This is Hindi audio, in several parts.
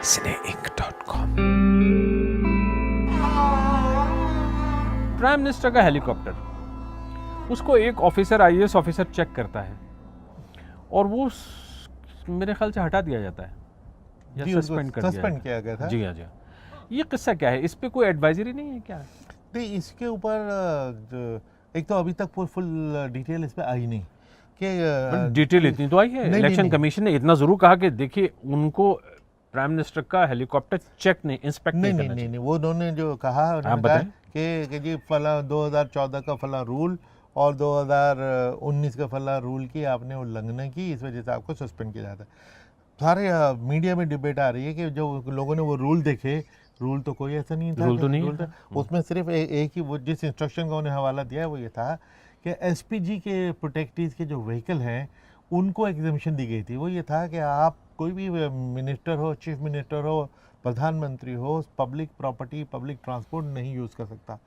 cineinc.com। प्राइम मिनिस्टर का हेलीकॉप्टर, उसको एक ऑफिसर, आईएएस ऑफिसर चेक करता है और वो मेरे ख्याल से हटा दिया जाता है या सस्पेंड किया गया था। जी हाँ जी। ये किस्सा क्या है? इस पे कोई एडवाइजरी नहीं है क्या? नहीं, इसके ऊपर एक तो अभी तक फुल डिटेल इस पे आई नहीं कि डिटेल इतनी तो आई है। इलेक्शन कमीशन ने इतना जरूर कहा कि देखिए उनको प्राइम मिनिस्टर का हेलीकॉप्टर चेक नहीं, इंस्पेक्ट नहीं करना चाहिए। नहीं, वो उन्होंने जो कहा, उन्होंने कहा कि जी फला 2014 का फला रूल और 2019 का फला रूल की आपने उल्लंघना की, इस वजह से आपको सस्पेंड किया जाता है। सारे मीडिया में डिबेट आ रही है कि जो लोगों ने वो रूल देखे, रूल तो कोई ऐसा नहीं था, रूल तो नहीं था। उसमें सिर्फ एक ही वो जिस इंस्ट्रक्शन का उन्हें हवाला दिया है वो ये था कि एसपीजी के प्रोटेक्टीज के जो व्हीकल हैं उनको एग्जेम्पशन दी गई थी। वो ये था कि आप कोई भी मिनिस्टर हो, चीफ मिनिस्टर हो, प्रधानमंत्री हो, पब्लिक प्रॉपर्टी, पब्लिक ट्रांसपोर्ट नहीं यूज़ कर सकता।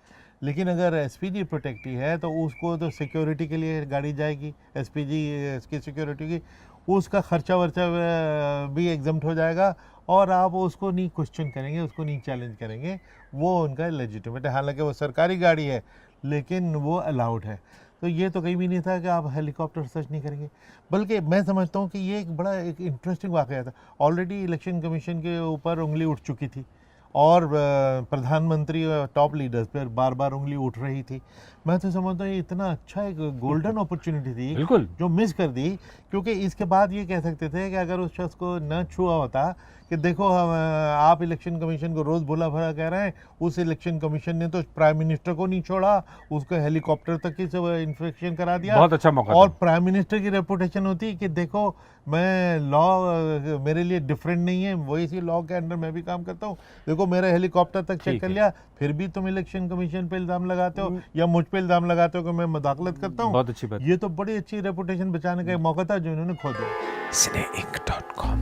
लेकिन अगर एसपीजी प्रोटेक्टी है तो उसको तो सिक्योरिटी के लिए गाड़ी जाएगी, एसपीजी की सिक्योरिटी की, उसका खर्चा वर्चा भी एग्जम्प्ट हो जाएगा और आप उसको नहीं क्वेश्चन करेंगे, उसको नहीं चैलेंज करेंगे, वो उनका लेजिटिमेट है। हालांकि वो सरकारी गाड़ी है लेकिन वो अलाउड है। तो ये तो कहीं भी नहीं था कि आप हेलीकॉप्टर सर्च नहीं करेंगे। बल्कि मैं समझता हूँ कि ये एक बड़ा एक इंटरेस्टिंग वाक़या था। ऑलरेडी इलेक्शन कमीशन के ऊपर उंगली उठ चुकी थी और प्रधानमंत्री टॉप लीडर्स पर बार बार उंगली उठ रही थी। मैं तो समझता हूँ ये इतना अच्छा एक गोल्डन अपॉर्चुनिटी थी बिल्कुल जो मिस कर दी, क्योंकि इसके बाद ये कह सकते थे कि अगर उस शख्स को न छुआ होता कि देखो आप इलेक्शन कमीशन को रोज़ भला भला कह रहे हैं, उस इलेक्शन कमीशन ने तो प्राइम मिनिस्टर को नहीं छोड़ा, उसको हेलीकॉप्टर तक की सब इंस्पेक्शन करा दिया। बहुत अच्छा मौका और था। प्राइम मिनिस्टर की रेपुटेशन होती कि देखो मैं लॉ मेरे लिए डिफरेंट नहीं है, वही इसी लॉ के अंडर मैं भी काम करता हूँ, देखो मेरा हेलीकॉप्टर तक चेक कर लिया, फिर भी तुम इलेक्शन कमीशन पे इल्ज़ाम लगाते हो या मुझ पे इल्ज़ाम लगाते हो कि मैं मदाखलत करता हूँ। बहुत अच्छी बात। ये तो बड़ी अच्छी रेपुटेशन बचाने का एक मौका था जो इन्होंने खो दिया। cineinc.com।